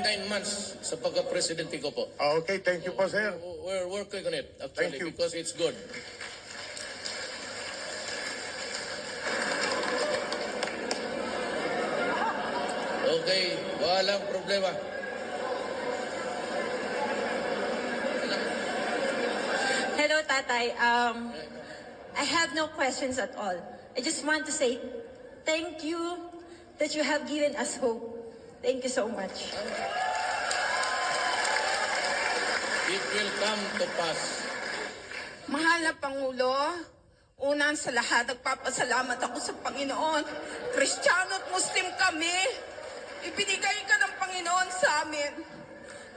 9 months sa pagka-presidente ko po. Okay, thank you po, sir. We're working on it, actually, Thank you. because it's good. Okay, walang problema. Hello, Tatay. I have no questions at all. I just want to say thank you that you have given us hope. Thank you so much. It will come to pass. Mahal na Pangulo, unan sa lahat, nagpapasalamat ako sa Panginoon. Kristiyano at Muslim kami. Ibinigay ka ng Panginoon sa amin.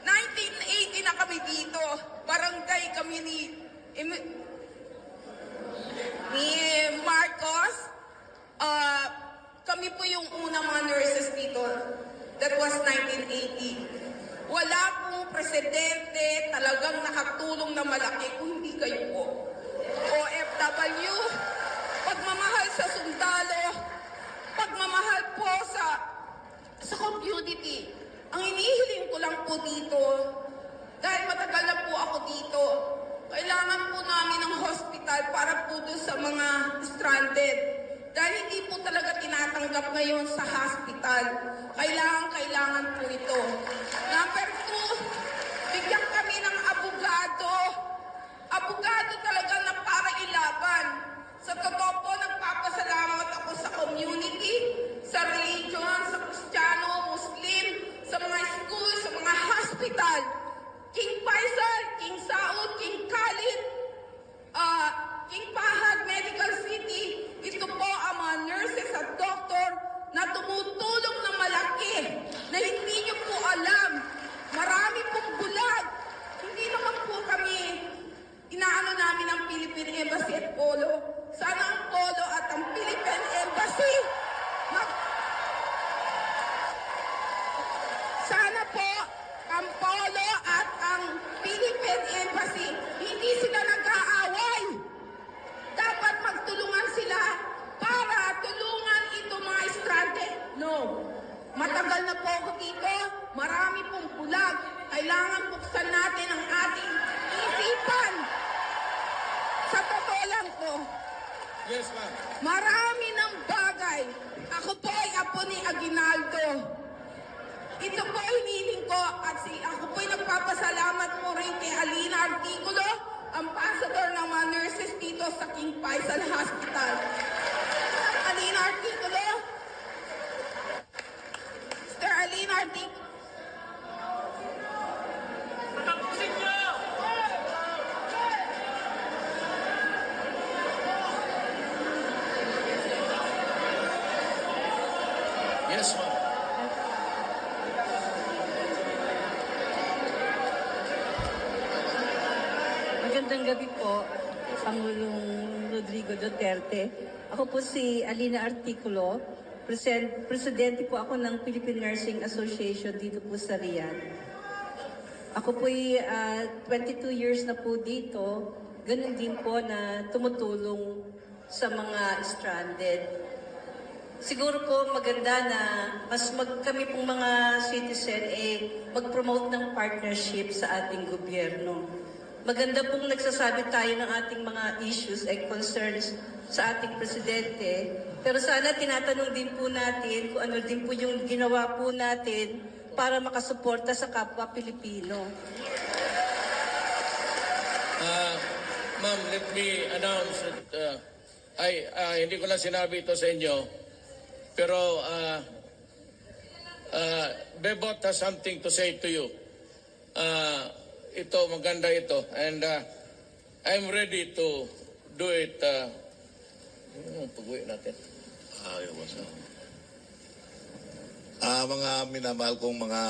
1980 na kami dito. Barangay kami ni Marcos. Kami po yung unang mga nurses dito. That was 1980. Wala pong presidente talagang nakatulong na malaki kung hindi kayo po. OFW, pagmamahal sa sundalo, pagmamahal po sa community. Ang inihiling ko lang po dito, dahil matagal na po ako dito, kailangan po namin ng hospital para po doon sa mga stranded. Dahil hindi po talaga tinatanggap ngayon sa hospital. Kailangan po ito. Number 2, bigyan kami ng abogado. Abogado talaga na para ilaban. Sa totoo po, nagpapasalamat ako sa community, sa religion, sa Kristiyano, Muslim, sa mga school, sa mga hospital. King Faisal, King Saud, King Khalid, King Fahad Medical City, ito po ang mga nurses at doktor na tumutulong na malaki na hindi nyo po alam. Marami pong bulag. Hindi naman po kami inaano namin ang Philippine Embassy at Polo. Sana ang Polo at ang Philippine Embassy sana po ang Polo at ang Philippine Embassy hindi sila nag-aaway. Dapat magtulungan sila para tulungan ito mga stranded. No. Matagal na po ako dito. Marami pong bulag. Kailangan buksan natin ang ating isipan. Sa totoo lang po. Yes, ma'am. Marami ng bagay. Ako po ay apo ni Aguinaldo. Ito po ay hiniling ko at ako po ay nagpapasalamat po rin kay Alina Articulo, ambassador ng mga nurses dito sa King Faisal Hospital. Alina Articulo. Mr. Alina Articulo. Yes, ma'am. Magandang gabi po, Pangulong Rodrigo Duterte. Ako po si Alina Articulo. Presidente po ako ng Philippine Nursing Association dito po sa Riyadh. Ako po ay 22 years na po dito. Ganun din po na tumutulong sa mga stranded. Siguro po maganda na kami pong mga citizen mag-promote ng partnership sa ating gobyerno. Maganda pong nagsasabi tayo ng ating mga issues and concerns sa ating presidente. Pero sana tinatanong din po natin kung ano din po yung ginawa po natin para makasuporta sa kapwa Pilipino. Ma'am, let me announce that hindi ko lang sinabi ito sa inyo, pero Bebot has something to say to you. Ito, maganda ito. And I'm ready to do it. Pag-uwi natin. Mga minamahal kong mga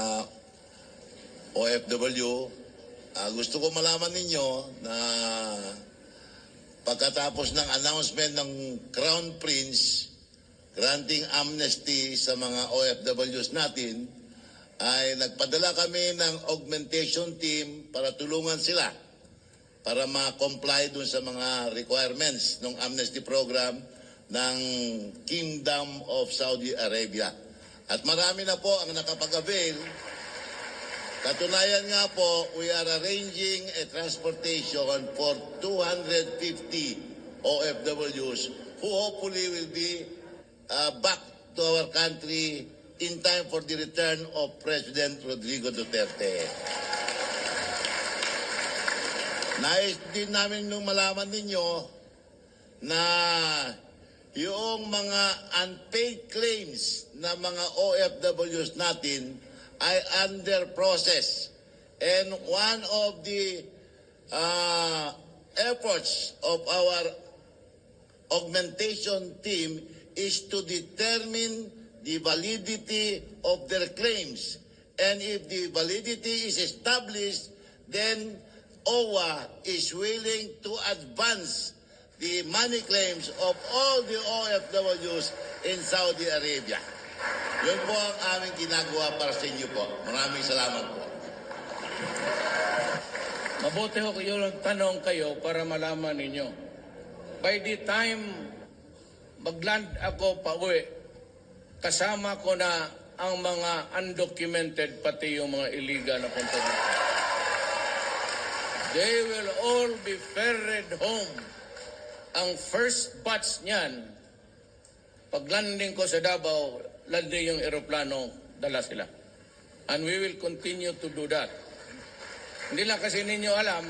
OFW, gusto ko malaman ninyo na pagkatapos ng announcement ng Crown Prince granting amnesty sa mga OFWs natin, ay nagpadala kami ng augmentation team para tulungan sila para ma-comply dun sa mga requirements ng amnesty program ng Kingdom of Saudi Arabia. At marami na po ang nakapag-avail Katunayan nga po, we are arranging a transportation for 250 OFWs who hopefully will be back to our country in time for the return of President Rodrigo Duterte. Nais din namin nung malaman ninyo na yung mga unpaid claims na mga OFWs natin ay under process. And one of the efforts of our augmentation team is to determine the validity of their claims. And if the validity is established, then OWA is willing to advance the money claims of all the OFWs in Saudi Arabia. Yun po ang aming ginagawa para sa inyo po. Maraming salamat po. Mabuti ho yung tanong kayo para malaman ninyo. By the time magland ako pa uwi, kasama ko na ang mga undocumented pati yung mga illegal na punta dito. They will all be ferried home. Ang first batch niyan, pag landing ko sa Davao, landing yung eroplano, dala sila. And we will continue to do that. Hindi lang kasi ninyo alam,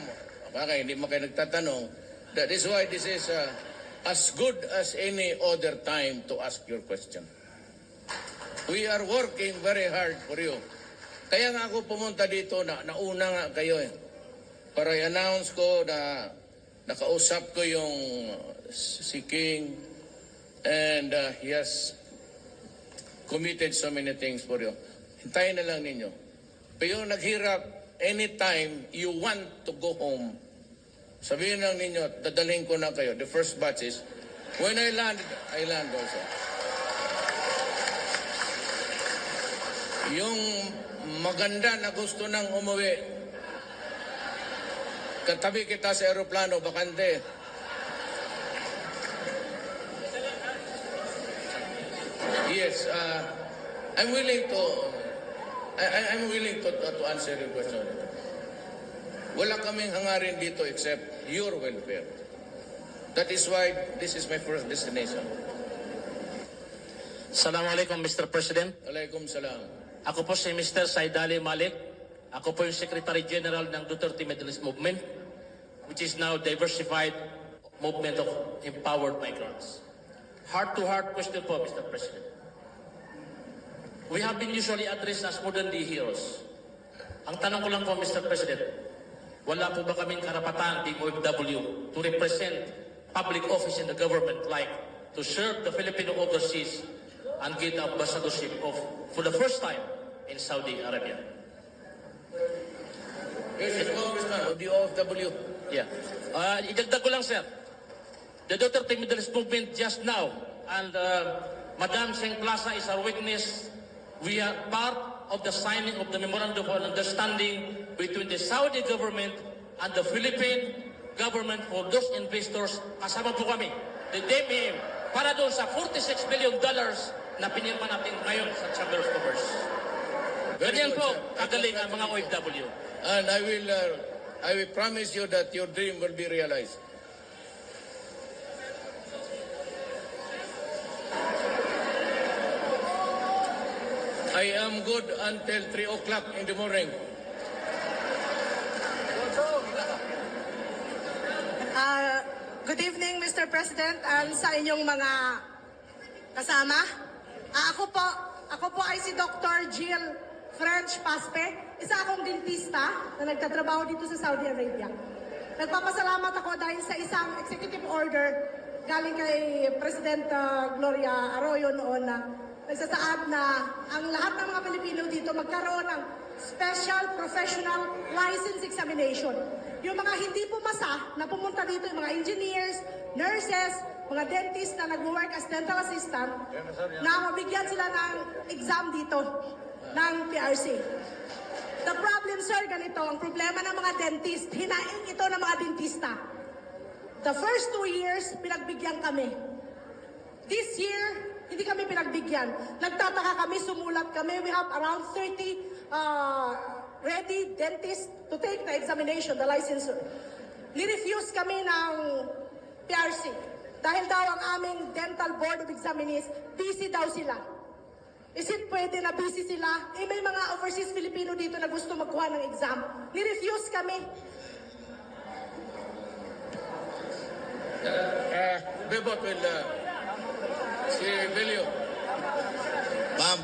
okay, hindi mo kayo nagtatanong, that is why this is as good as any other time to ask your question. We are working very hard for you. Kaya nga ako pumunta dito, nauna nga kayo eh. Para i-announce ko na nakausap ko yung si King and he has committed so many things for you. Hintayin na lang ninyo. Pero yung naghirap, anytime you want to go home, sabihin lang ninyo, dadaling ko na kayo. The first batch is, when I land also. Yung maganda na gusto nang umuwi, katabi kita sa aeroplano, bakante. Yes, I'm willing to answer your question. Wala kaming hangarin dito except your welfare. That is why this is my first destination. Assalamualaikum, Mr. President. Alaikum salam. Ako po si Mr. Saidali Malik. Ako po yung Secretary General ng Duterte Middle East Movement, which is now Diversified Movement of Empowered Migrants. Heart-to-heart question po, Mr. President. We have been usually addressed as modern-day heroes. Ang tanong ko lang po, Mr. President, wala po ba kaming karapatan, being OFW, to represent public office in the government, like to serve the Filipino overseas and get the ambassadorship of, for the first time, in Saudi Arabia? Yes, Congressman of the OFW. Yeah. Idagdag ko lang, sir. The Duterte Middle East Movement just now, and Madam Seng Plaza is our witness. We are part of the signing of the Memorandum of Understanding between the Saudi government and the Philippine government for those investors. Kasama po kami, the DMM, para doon sa $46 billion na pinirma natin ngayon sa Chamber of Commerce. Ganyan po, kagaling ang mga OFW. And I will promise you that your dream will be realized. I am good until 3 o'clock in the morning. Good evening, Mr. President, and sa inyong mga kasama. Ako po ay si Dr. Jill French Paspe, isa akong dentista na nagtatrabaho dito sa Saudi Arabia. Nagpapasalamat ako dahil sa isang executive order galing kay President Gloria Arroyo noon na nagsasaad na ang lahat ng mga Pilipino dito magkaroon ng Special Professional License Examination. Yung mga hindi pumasa na pumunta dito, yung mga engineers, nurses, mga dentist na nag-work as dental assistant, na mabigyan sila ng exam dito ng PRC. The problem, sir, ganito, ang problema ng mga dentist, hinaing ito ng mga dentista. The first 2 years, pinagbigyan kami. This year, hindi kami pinagbigyan. Nagtataka kami, sumulat kami. We have around 30 ready dentist to take the examination, the licensure. Ni-refuse kami ng PRC dahil daw ang aming dental board of examinees, busy daw sila. Is it pwede na busy sila? Eh may mga overseas Filipino dito na gusto magkuha ng exam. Ni-refuse kami. Bebot will, si Belio. Ma'am,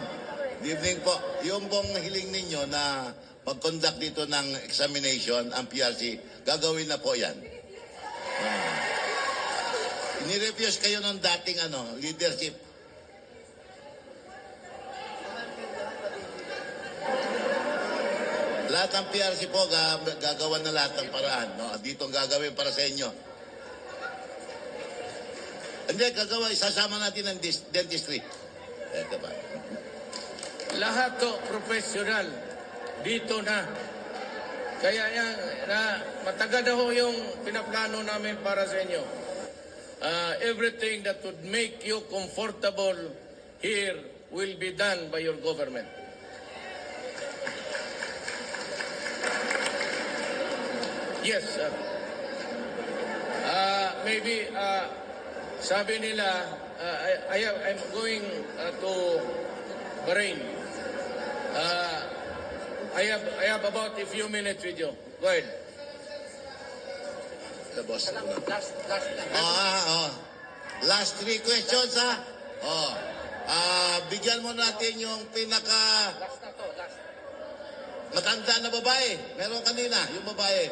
good evening po. Yung pong hiling ninyo na mag-conduct dito ng examination, ang PRC, gagawin na po yan. Nirefuse kayo ng dating leadership. Lahat ng PRC po, gagawa na lahat ng paraan. No? Dito ang gagawin para sa inyo. Hindi, gagawa, isasama natin ang dentistry. Ito ba? Lahat to professional dito na. Kaya yan, matagal na ho yung pinaplano namin para sa inyo. Everything that would make you comfortable here will be done by your government. Yes, sir. Maybe, sabi nila, I'm going to Bahrain. I have about a few minutes with you. Go ahead. The boss. Last 3 questions, ha? Bigyan mo natin yung pinaka matanda na babae. Meron kanina, yung babae.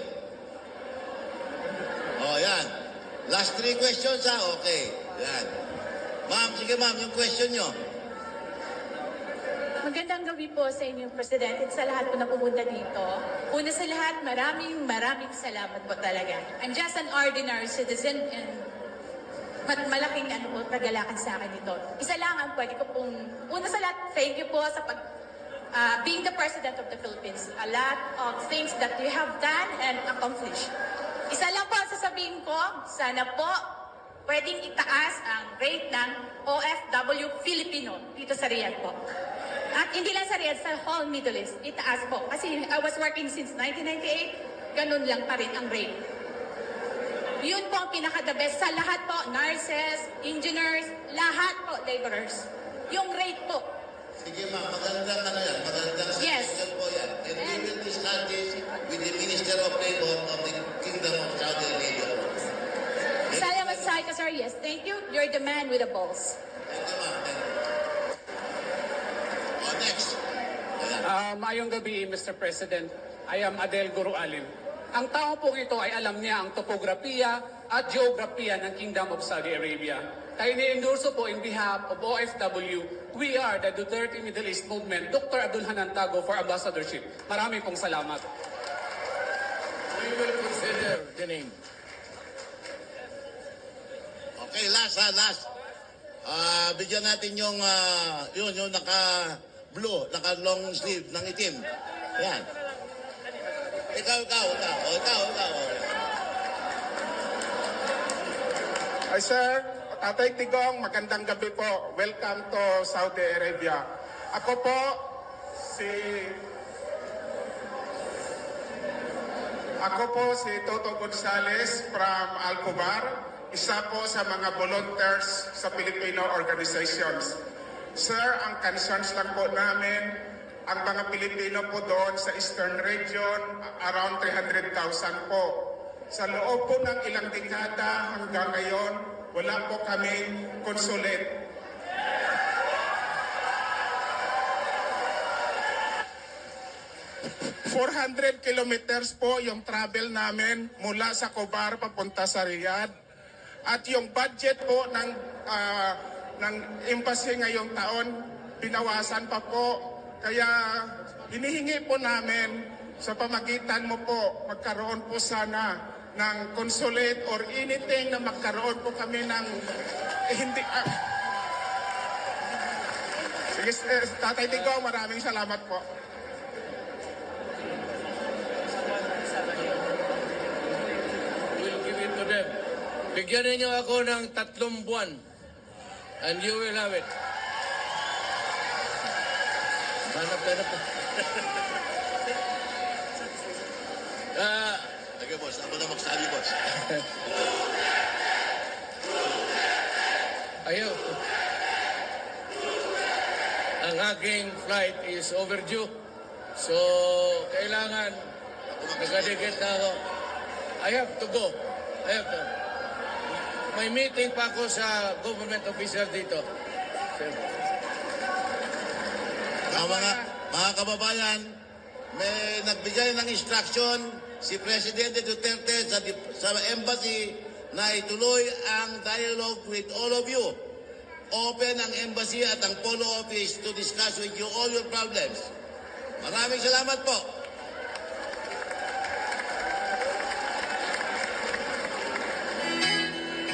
Yan. Last 3 questions, ha? Okay. Yan. Ma'am, sige ma'am, yung question nyo. Magandang gabi po sa inyong Presidente at sa lahat po na pumunta dito. Una sa lahat, maraming salamat po talaga. I'm just an ordinary citizen and malaking kagalakan sa akin ito. Isa lang ang pwede ko pong, una sa lahat, thank you po sa being the President of the Philippines. A lot of things that you have done and accomplished. Isa lang po ang sasabihin ko, sana po pwedeng itaas ang rate ng OFW Filipino dito sa Riyadh po. At hindi lang sa Riyadh, sa whole Middle East, itaas po. Kasi I was working since 1998, ganun lang pa rin ang rate. Yun po ang pinaka-the best sa lahat po, nurses, engineers, lahat po, laborers. Yung rate po. Sige ma'am, magandang yan. Magandang Yes. suggestion po yan. And we will discuss this with the Minister of Labor of the Kingdom of Saudi Arabia. Salamat sa ito, sir. Yes, thank you. You're the man with the balls. Thank you ma'am. Thank you. Next. Maayong gabi, Mr. President. I am Adel Guru Alim. Ang tao po ito ay alam niya ang topografiya at geografiya ng Kingdom of Saudi Arabia. Kaya ni-endorso po in behalf of OFW, we are the Duterte Middle East Movement, Dr. Abdul Hanan Tago for ambassadorship. Maraming pong salamat. We will consider the name. Okay, last. Bigyan natin yung yung naka-blue, naka-long sleeve ng itim. Yan. Ikaw. Hi sir, Tatay Tigong, magandang gabi po. Welcome to Saudi Arabia. Ako po si Toto Gonzales from Alcobar, isa po sa mga volunteers sa Filipino organizations. Sir, ang concerns lang po namin, ang mga Pilipino po doon sa Eastern Region, around 300,000 po. Sa loob po ng ilang dekada hanggang ngayon, wala po kaming consulate. ...400 kilometers po yung travel namin mula sa Khobar papunta sa Riyadh. At yung budget po ng embassy ngayong taon, binawasan pa po. Kaya hinihingi po namin sa pamagitan mo po, magkaroon po sana ng consulate or anything na magkaroon po kami ng Sige, Tatay Tigo, maraming salamat po. We'll give it to them. Bigyan ninyo ako ng 3 buwan and you will have it. Hanap. boss. Ako na magsabi, boss. Ayaw. Ang aking flight is overdue. So, kailangan nag-adikit na ako. I have to go. May meeting pa ako sa government official dito. Mga kababayan, may nagbigay ng instruction si Presidente Duterte sa embassy na ituloy ang dialogue with all of you. Open ang embassy at ang polo office to discuss with you all your problems. Maraming salamat po.